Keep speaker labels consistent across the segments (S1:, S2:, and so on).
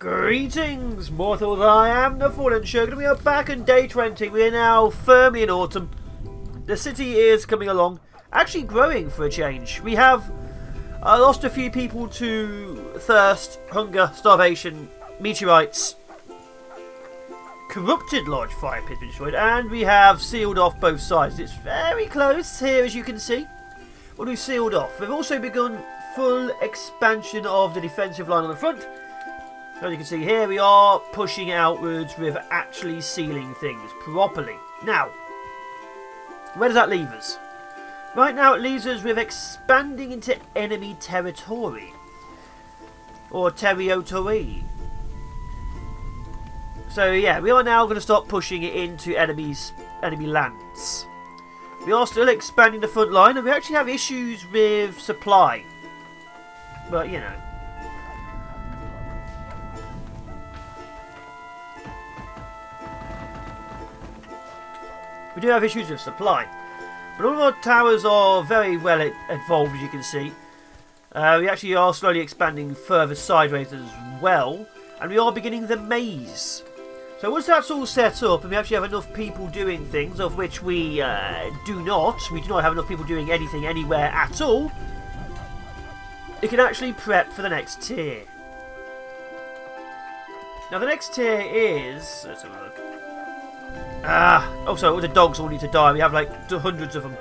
S1: Greetings, mortals. I am the FallenShogun, and we are back on day 20. We are now firmly in autumn. The city is coming along, actually growing for a change. We have lost a few people to thirst, hunger, starvation, meteorites, corrupted large fire pit been destroyed, and we have sealed off both sides. It's very close here, as you can see. What we've sealed off. We've also begun full expansion of the defensive line on the front. As you can see here, we are pushing outwards with actually sealing things properly. Now, where does that leave us? Right now it leaves us with expanding into enemy territory. Or territory. So yeah, we are now going to start pushing it into enemy lands. We are still expanding the front line, and we actually have issues with supply. But you know. We do have issues with supply, but all of our towers are very well evolved, as you can see. We actually are slowly expanding further sideways as well, and we are beginning the maze. So once that's all set up, and we actually have enough people doing things, of which we do not have enough people doing anything anywhere at all, we can actually prep for the next tier. Now the next tier is... let's have a look. Also, all the dogs all need to die. We have like hundreds of them.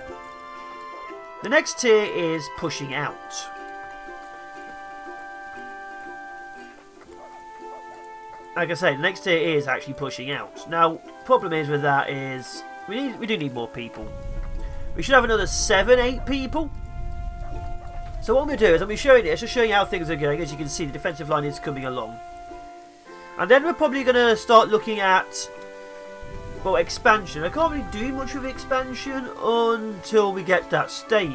S1: The next tier is pushing out. Like I say, the next tier is actually pushing out. Now, problem is with that is we do need more people. We should have another 7-8 people. So what I'm going to do is I'm going to be showing this, just showing you how things are going. As you can see, the defensive line is coming along. And then we're probably going to start looking at, well, expansion. I can't really do much with expansion until we get that stage.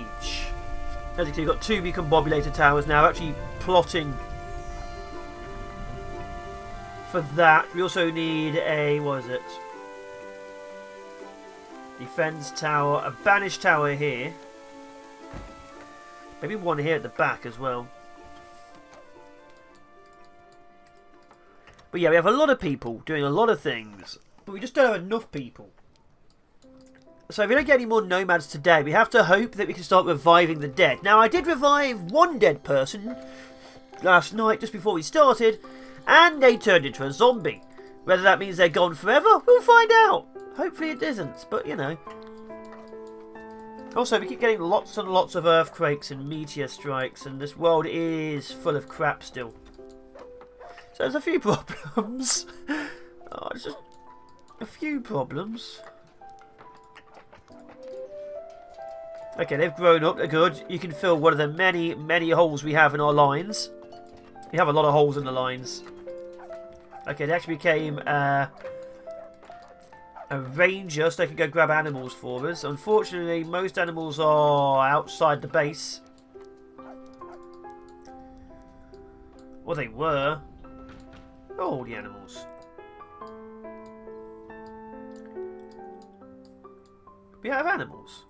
S1: As you can see, we've got 2 recombobulator towers now, actually plotting for that. We also need a, what is it? Defense tower, a banish tower here. Maybe one here at the back as well. But yeah, we have a lot of people doing a lot of things, but we just don't have enough people. So if we don't get any more nomads today, we have to hope that we can start reviving the dead. Now, I did revive one dead person last night, just before we started, and they turned into a zombie. Whether that means they're gone forever, we'll find out. Hopefully it isn't, but you know. Also, we keep getting lots and lots of earthquakes and meteor strikes, and this world is full of crap still. So there's a few problems. Oh, it's just a few problems. Okay, they've grown up, they're good. You can fill one of the many, many holes we have in our lines. We have a lot of holes in the lines. Okay, they actually became a ranger, so they can go grab animals for us. Unfortunately, most animals are outside the base. Well, they were. Oh, the animals. We have animals.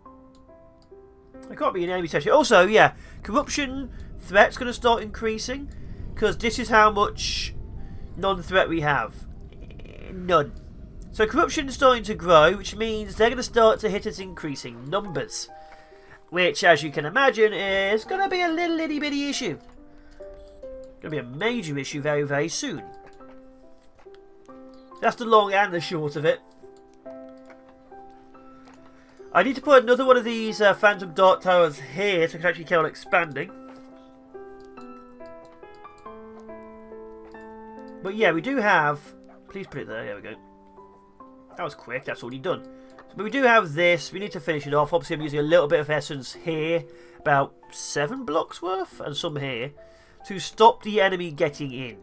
S1: They can't be in enemy territory. Also, yeah, corruption threat's going to start increasing, because this is how much non-threat we have. None. So corruption is starting to grow, which means they're going to start to hit us increasing numbers. Which, as you can imagine, is going to be a little itty bitty issue. Going to be a major issue very, very soon. That's the long and the short of it. I need to put another one of these Phantom Dart Towers here so I can actually carry on expanding. But yeah, we do have... please put it there, there we go. That was quick, that's already done. But we do have this, we need to finish it off. Obviously I'm using a little bit of essence here, about 7 blocks worth, and some here, to stop the enemy getting in.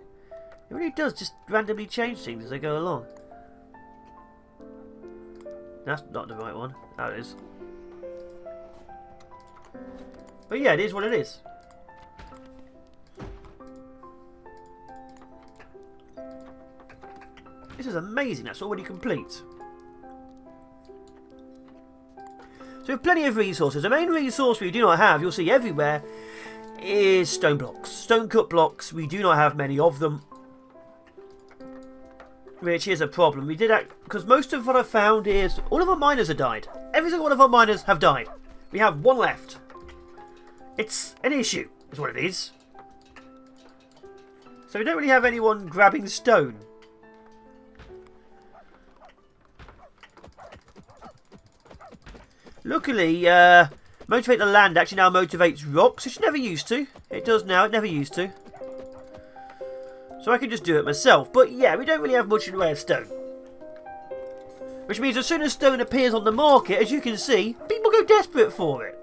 S1: It really does just randomly change things as they go along. That's not the right one. That is. But yeah, it is what it is. This is amazing, that's already complete. So we have plenty of resources. The main resource we do not have, you'll see everywhere, is stone blocks. Stone cut blocks, we do not have many of them. which is a problem. We did because most of what I found is all of our miners have died. Every single one of our miners have died. We have one left. It's an issue, is what it is. So we don't really have anyone grabbing stone. Luckily, motivate the land actually now motivates rocks, which it never used to. It does now, it never used to. So I can just do it myself. But yeah, we don't really have much in the way of stone. Which means as soon as stone appears on the market, as you can see, people go desperate for it.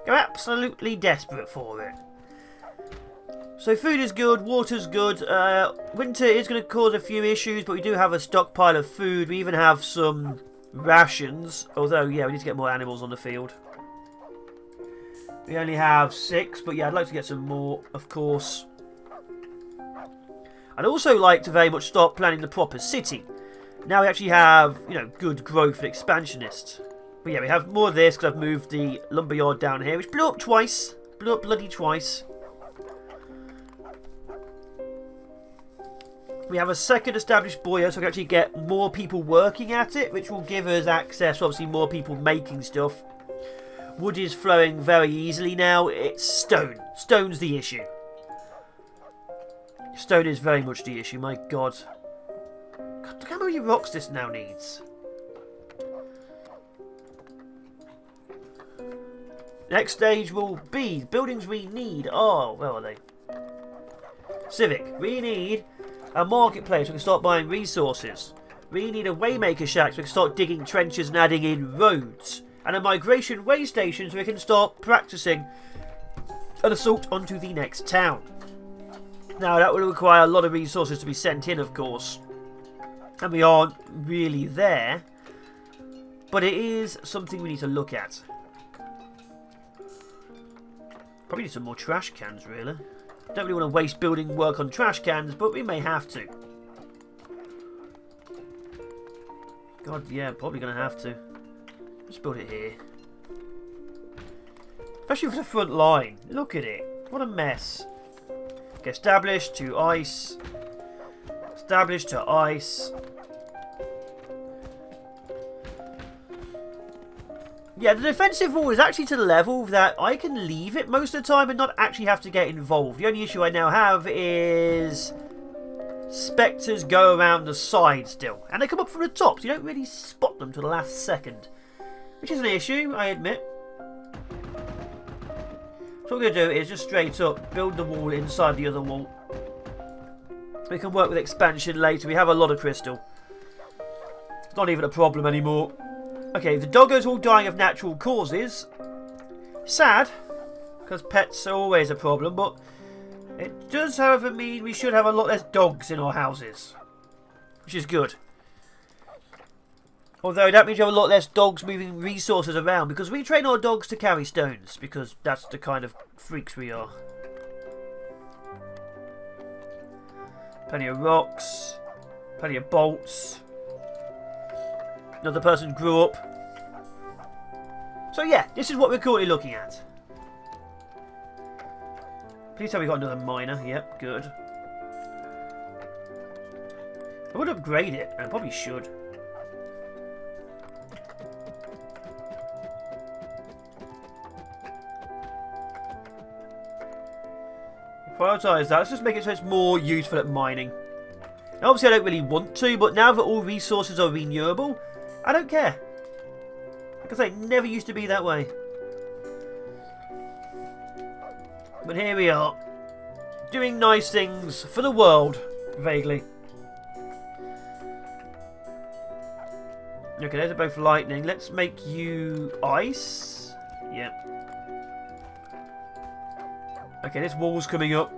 S1: Go absolutely desperate for it. So food is good, water's good. Winter is going to cause a few issues, but we do have a stockpile of food. We even have some rations. Although, yeah, we need to get more animals on the field. We only have 6, but yeah, I'd like to get some more, of course. I'd also like to very much start planning the proper city. Now we actually have, you know, good growth and expansionist. But yeah, we have more of this because I've moved the lumberyard down here, which blew up twice. Blew up bloody twice. We have a second established boiler, so I can actually get more people working at it, which will give us access to obviously more people making stuff. Wood is flowing very easily now. It's stone. Stone's the issue. Stone is very much the issue, my god. God, look how many rocks this now needs. Next stage will be buildings we need. Oh, where are they? Civic. We need a marketplace. We can start buying resources. We need a waymaker shack so we can start digging trenches and adding in roads. And a migration way station so we can start practicing an assault onto the next town. Now that will require a lot of resources to be sent in, of course. And we aren't really there. But it is something we need to look at. Probably need some more trash cans, really. Don't really want to waste building work on trash cans, but we may have to. God, yeah, probably going to have to. Let's build it here. Especially for the front line. Look at it. What a mess. Okay, established to ice. Established to ice. Yeah, the defensive wall is actually to the level that I can leave it most of the time and not actually have to get involved. The only issue I now have is spectres go around the side still. And they come up from the top, so you don't really spot them till the last second. Which is an issue, I admit. So what we're going to do is just straight up build the wall inside the other wall. We can work with expansion later. We have a lot of crystal. It's not even a problem anymore. Okay, the doggos all dying of natural causes. Sad, because pets are always a problem, but it does, however, mean we should have a lot less dogs in our houses. Which is good. Although that means you have a lot less dogs moving resources around, because we train our dogs to carry stones, because that's the kind of freaks we are. Plenty of rocks, plenty of bolts. Another person grew up. So yeah, this is what we're currently looking at. Please tell me we got another miner. Yep, good. I would upgrade it, and I probably should. Prioritise that. Let's just make it so it's more useful at mining. Now, obviously I don't really want to, but now that all resources are renewable, I don't care. Like I say, it never used to be that way. But here we are. Doing nice things for the world, vaguely. Okay, those are both lightning. Let's make you ice. Yep. Okay, this wall's coming up.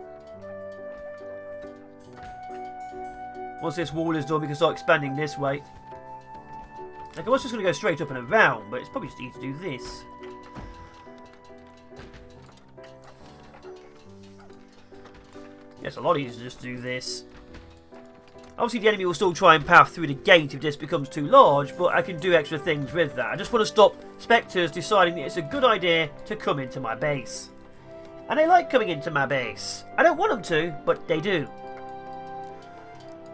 S1: Once this wall is done, we can start expanding this way. Like, I was just going to go straight up and around, but it's probably just easy to do this. Yeah, it's a lot easier to just do this. Obviously, the enemy will still try and path through the gate if this becomes too large, but I can do extra things with that. I just want to stop spectres deciding that it's a good idea to come into my base. And they like coming into my base. I don't want them to, but they do.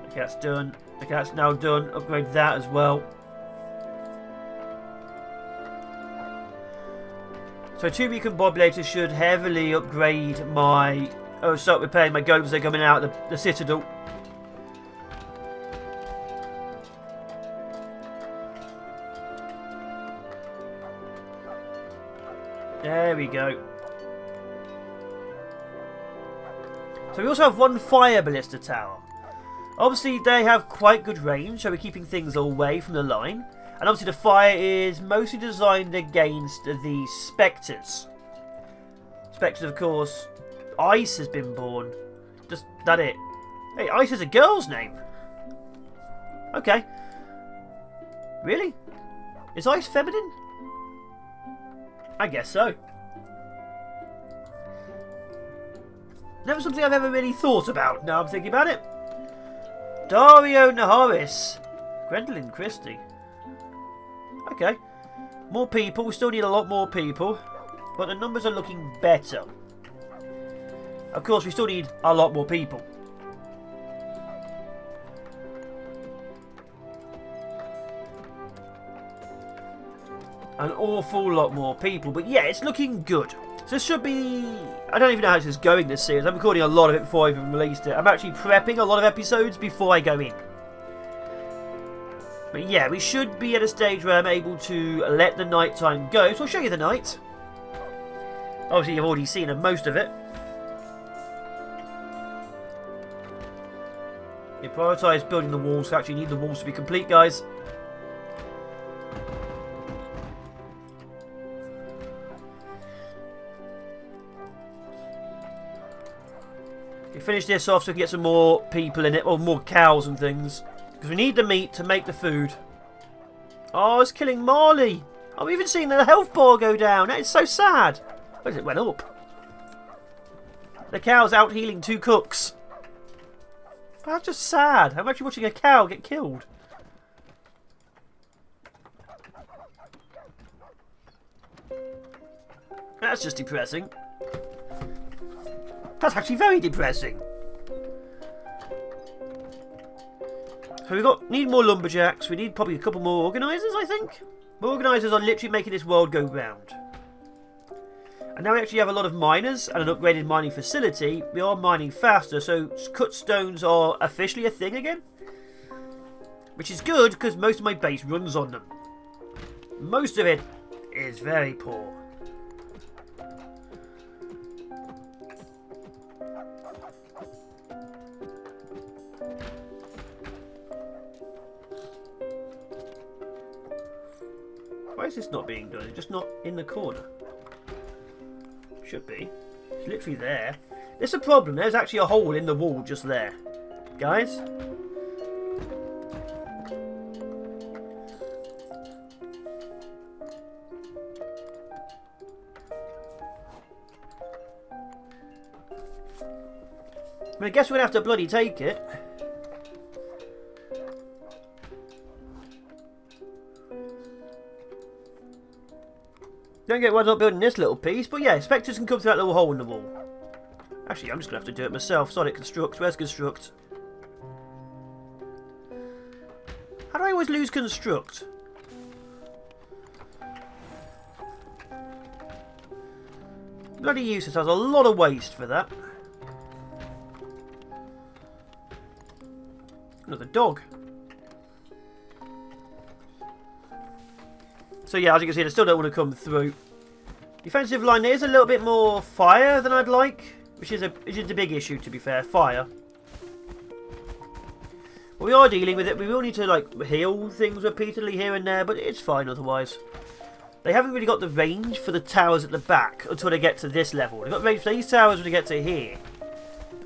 S1: Okay, that's done. Okay, that's now done. Upgrade that as well. So 2 recombobulators should heavily upgrade my... Oh, start repairing my golems. They're coming out of the citadel. There we go. So we also have 1 fire ballista tower. Obviously they have quite good range, so we're keeping things away from the line. And obviously the fire is mostly designed against the spectres. Spectres, of course. Ice has been born. Just that it. Hey, Ice is a girl's name. Okay. Really? Is Ice feminine? I guess so. Never something I've ever really thought about. Now I'm thinking about it. Dario Naharis. Gwendolyn Christie. Okay. More people. We still need a lot more people. But the numbers are looking better. Of course, we still need a lot more people. An awful lot more people. But yeah, it's looking good. So this should be... I don't even know how this is going, this series. I'm recording a lot of it before I even released it. I'm actually prepping a lot of episodes before I go in. But yeah, we should be at a stage where I'm able to let the night time go. So I'll show you the night. Obviously, you've already seen most of it. You prioritise building the walls. You actually need the walls to be complete, guys. You finish this off so we can get some more people in it, or more cows and things. Because we need the meat to make the food. Oh, it's killing Marley. I've even seen the health bar go down. That is so sad. Oh, it went up. The cow's out healing 2 cooks. That's just sad. I'm actually watching a cow get killed. That's just depressing. That's actually very depressing. So need more lumberjacks. We need probably a couple more organisers, I think. More organisers are literally making this world go round. And now we actually have a lot of miners and an upgraded mining facility. We are mining faster, so cut stones are officially a thing again. Which is good, because most of my base runs on them. Most of it is very poor. Why is this not being done? It's just not in the corner. Should be. It's literally there. There's a problem. There's actually a hole in the wall just there. Guys? I mean, I guess we're going to have to bloody take it. Don't get why I'm not building this little piece, but yeah, spectres can come through that little hole in the wall. Actually, I'm just going to have to do it myself. Sorry, construct. Where's construct? How do I always lose construct? Bloody useless. There's a lot of waste for that. Another dog. So yeah, as you can see, they still don't want to come through. Defensive line is a little bit more fire than I'd like, which is a big issue, to be fair. Fire. But we are dealing with it. We will need to like heal things repeatedly here and there, but it's fine otherwise. They haven't really got the range for the towers at the back until they get to this level. They've got range for these towers when they get to here.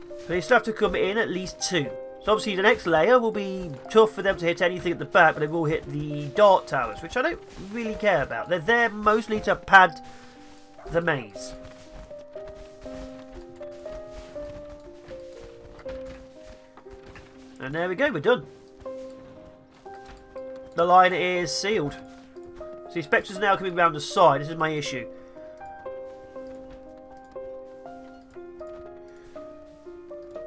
S1: But they still have to come in at least 2. So obviously the next layer will be tough for them to hit anything at the back, but they will hit the dart towers, which I don't really care about. They're there mostly to pad the maze. And there we go, we're done. The line is sealed. See, spectres are now coming round the side. This is my issue.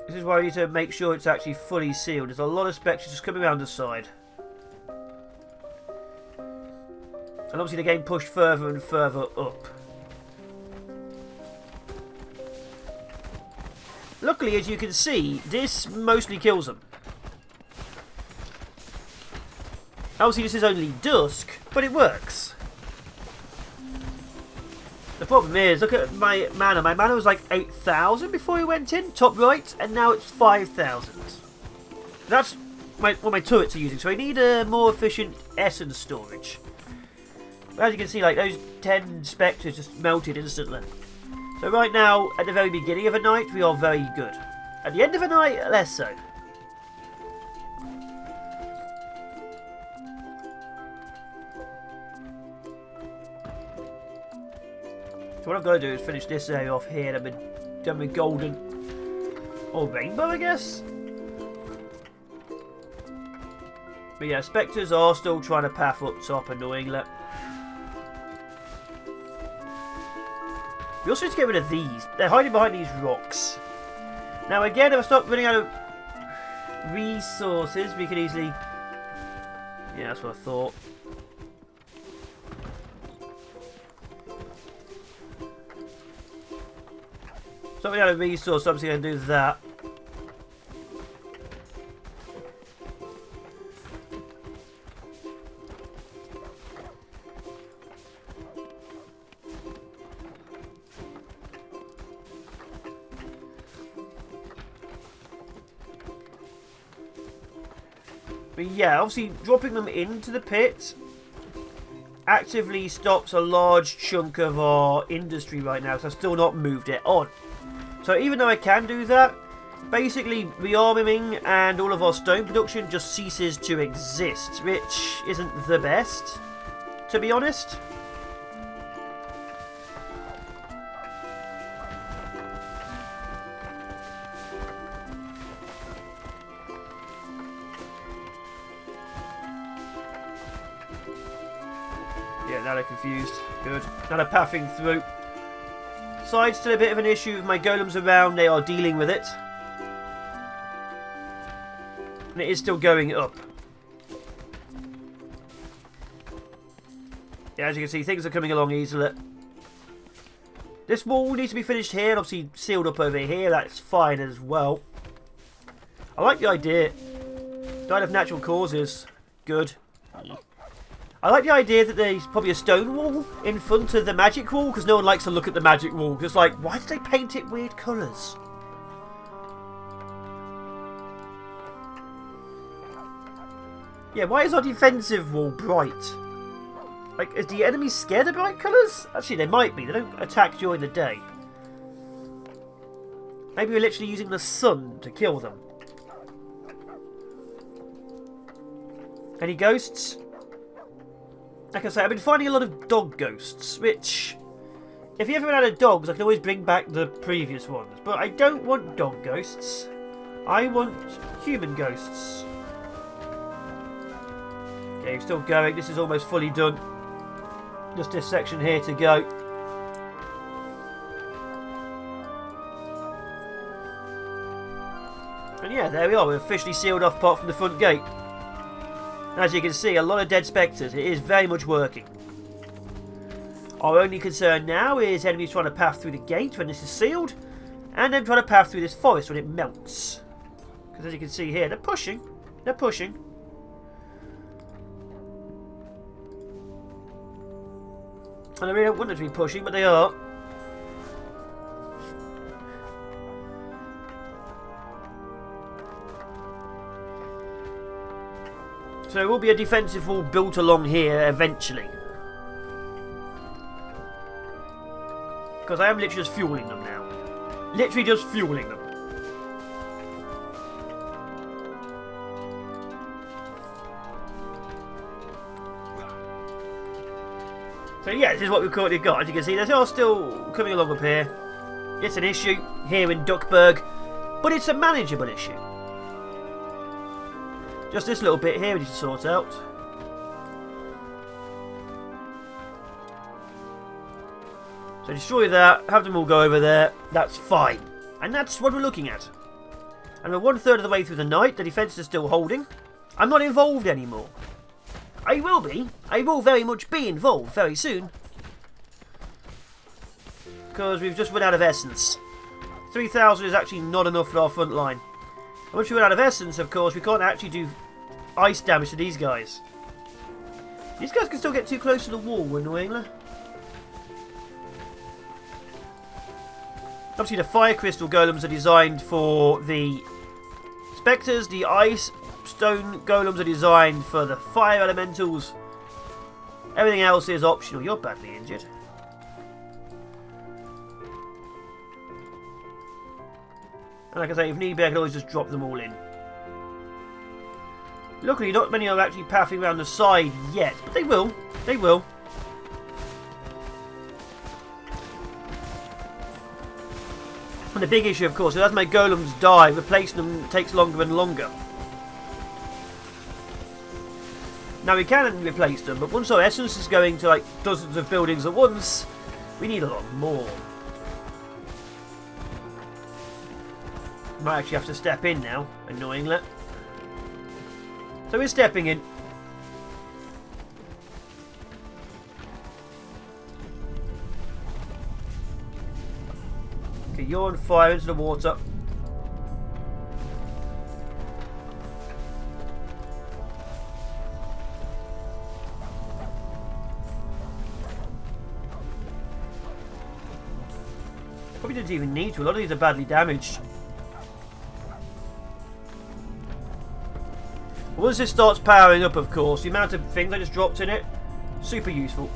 S1: This is why I need to make sure it's actually fully sealed. There's a lot of spectres just coming around the side. And obviously they're getting pushed further and further up. Luckily, as you can see, this mostly kills them. Obviously this is only dusk, but it works. The problem is, look at my mana. My mana was like 8,000 before we went in, top right, and now it's 5,000. That's what my turrets are using, so I need a more efficient essence storage. As you can see, like those 10 spectres just melted instantly. So right now, at the very beginning of a night, we are very good. At the end of a night, less so. So what I've got to do is finish this area off here, and I'm done with golden or rainbow, I guess. But yeah, spectres are still trying to path up top, annoyingly. We also need to get rid of these. They're hiding behind these rocks. Now again, if I start running out of resources, we can easily... Yeah, that's what I thought. Start running out of resources, obviously I can do that. But yeah, obviously dropping them into the pit actively stops a large chunk of our industry right now, so I've still not moved it on. So even though I can do that, basically rearming and all of our stone production just ceases to exist, which isn't the best, to be honest. Yeah, now they're confused. Good. Now they're pathing through. Side's still a bit of an issue with my golems around. They are dealing with it. And it is still going up. Yeah, as you can see, things are coming along easily. This wall needs to be finished here and obviously sealed up over here. That's fine as well. I like the idea. Died of natural causes. Good. I like the idea that there's probably a stone wall in front of the magic wall, because no one likes to look at the magic wall. Because, like, why did they paint it weird colours? Yeah, why is our defensive wall bright? Like, is the enemy scared of bright colours? Actually, they might be. They don't attack during the day. Maybe we're literally using the sun to kill them. Any ghosts? Like I say, I've been finding a lot of dog ghosts, which, if you ever run out of dogs, I can always bring back the previous ones. But I don't want dog ghosts. I want human ghosts. Okay, still going. This is almost fully done. Just this section here to go. And yeah, there we are. We're officially sealed off apart from the front gate. As you can see, a lot of dead spectres. It is very much working. Our only concern now is enemies trying to path through the gate when this is sealed, and then trying to path through this forest when it melts. Because as you can see here, they're pushing. They're pushing. And I really don't want them to be pushing, but they are. So there will be a defensive wall built along here eventually. Because I am literally just fueling them now. Literally just fueling them. So yeah, this is what we've currently got. As you can see, they are still coming along up here. It's an issue here in Duckburg, but it's a manageable issue. Just this little bit here we need to sort out. So destroy that, have them all go over there, that's fine. And that's what we're looking at. And we're 1/3 of the way through the night. The defences are still holding. I'm not involved anymore. I will be. I will very much be involved very soon. Because we've just run out of essence. 3,000 is actually not enough for our front line. And once we run out of essence, of course, we can't actually do ice damage to these guys. These guys can still get too close to the wall, annoyingly. Obviously, the fire crystal golems are designed for the spectres. The ice stone golems are designed for the fire elementals. Everything else is optional. You're badly injured. And like I say, if need be, I can always just drop them all in. Luckily, not many are actually pathing around the side yet, but they will. They will. And the big issue, of course, is as my golems die, replacing them takes longer and longer. Now we can replace them, but once our essence is going to like dozens of buildings at once, we need a lot more. Might actually have to step in now, annoyingly. So we're stepping in. Okay, you're on fire into the water. Probably didn't even need to. A lot of these are badly damaged. Once this starts powering up, of course, the amount of things I just dropped in it, super useful.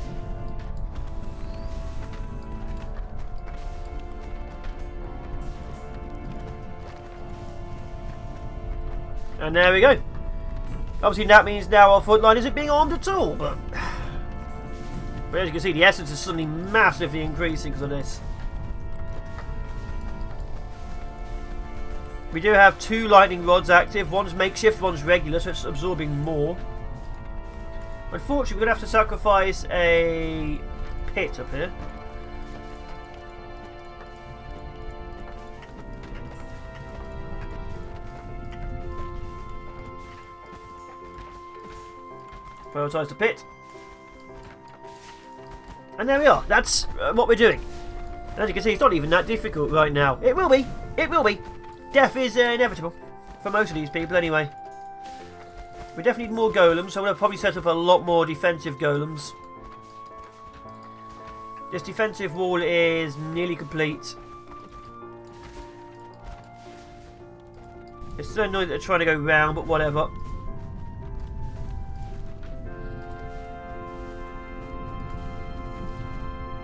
S1: And there we go. Obviously that means now our front line isn't being armed at all, but as you can see, the essence is suddenly massively increasing because of this. We do have 2 lightning rods active. One's makeshift, one's regular, so it's absorbing more. Unfortunately, we're going to have to sacrifice a pit up here. Prioritise the pit. And there we are. That's what we're doing. And as you can see, it's not even that difficult right now. It will be. It will be. Death is inevitable. For most of these people, anyway. We definitely need more golems, so I'm going to probably set up a lot more defensive golems. This defensive wall is nearly complete. It's so annoying that they're trying to go round, but whatever.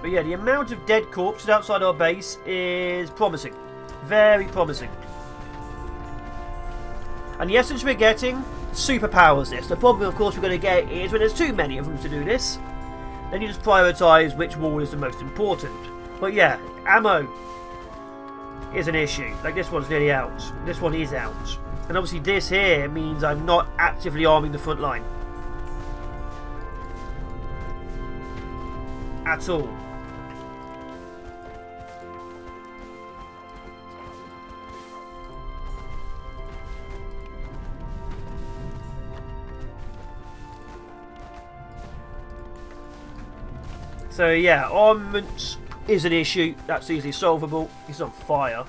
S1: But yeah, the amount of dead corpses outside our base is promising. Very promising. And the essence we're getting superpowers this. The problem, of course, we're going to get is when there's too many of them to do this, then you just prioritise which wall is the most important. But yeah, ammo is an issue. Like this one's nearly out. This one is out. And obviously this here means I'm not actively arming the front line. At all. So yeah, armament is an issue. That's easily solvable. He's on fire.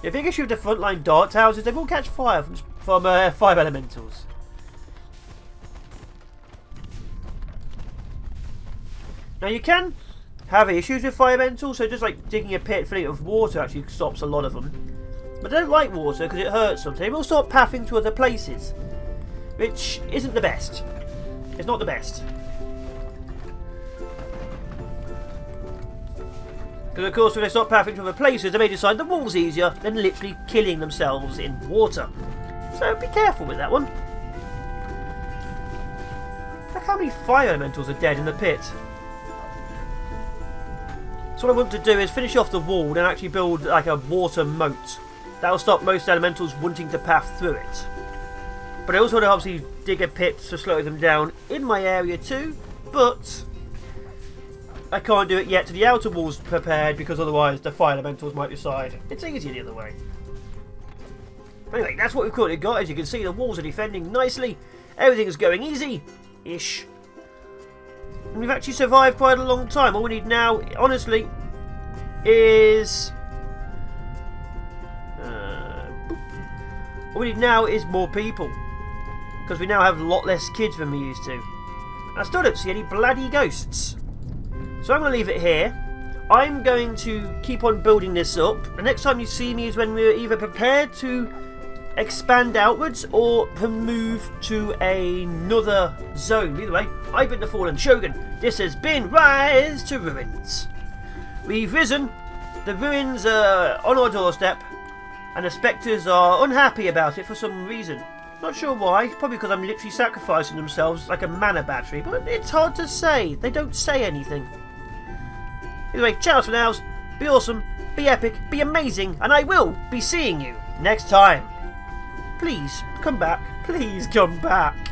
S1: The big issue with the frontline dart towers is they will catch fire from fire elementals. Now you can have issues with fire elementals, so just like digging a pit filling it with water actually stops a lot of them. But they don't like water because it hurts them. So they will start pathing to other places, which isn't the best. It's not the best. Because of course when they start pathing to other places, they may decide the wall's easier than literally killing themselves in water. So be careful with that one. Look how many fire elementals are dead in the pit. So what I want to do is finish off the wall and actually build like a water moat. That will stop most elementals wanting to path through it. But I also want to obviously dig a pit to slow them down in my area too. But I can't do it yet till the outer wall's prepared, because otherwise the fire elementals might decide. It's easier the other way. Anyway, that's what we've currently got. As you can see, the walls are defending nicely. Everything is going easy-ish. And we've actually survived quite a long time. All we need now, honestly, is... all we need now is more people. Because we now have a lot less kids than we used to. I still don't see any bloody ghosts. So I'm going to leave it here. I'm going to keep on building this up. The next time you see me is when we're either prepared to expand outwards or to move to another zone. Either way, I've been the FallenShogun. This has been Rise to Ruins. We've risen. The ruins are on our doorstep. And the spectres are unhappy about it for some reason. Not sure why. Probably because I'm literally sacrificing themselves like a mana battery. But it's hard to say. They don't say anything. Anyway, ciao for now. Be awesome, be epic, be amazing, and I will be seeing you next time. Please, come back. Please come back.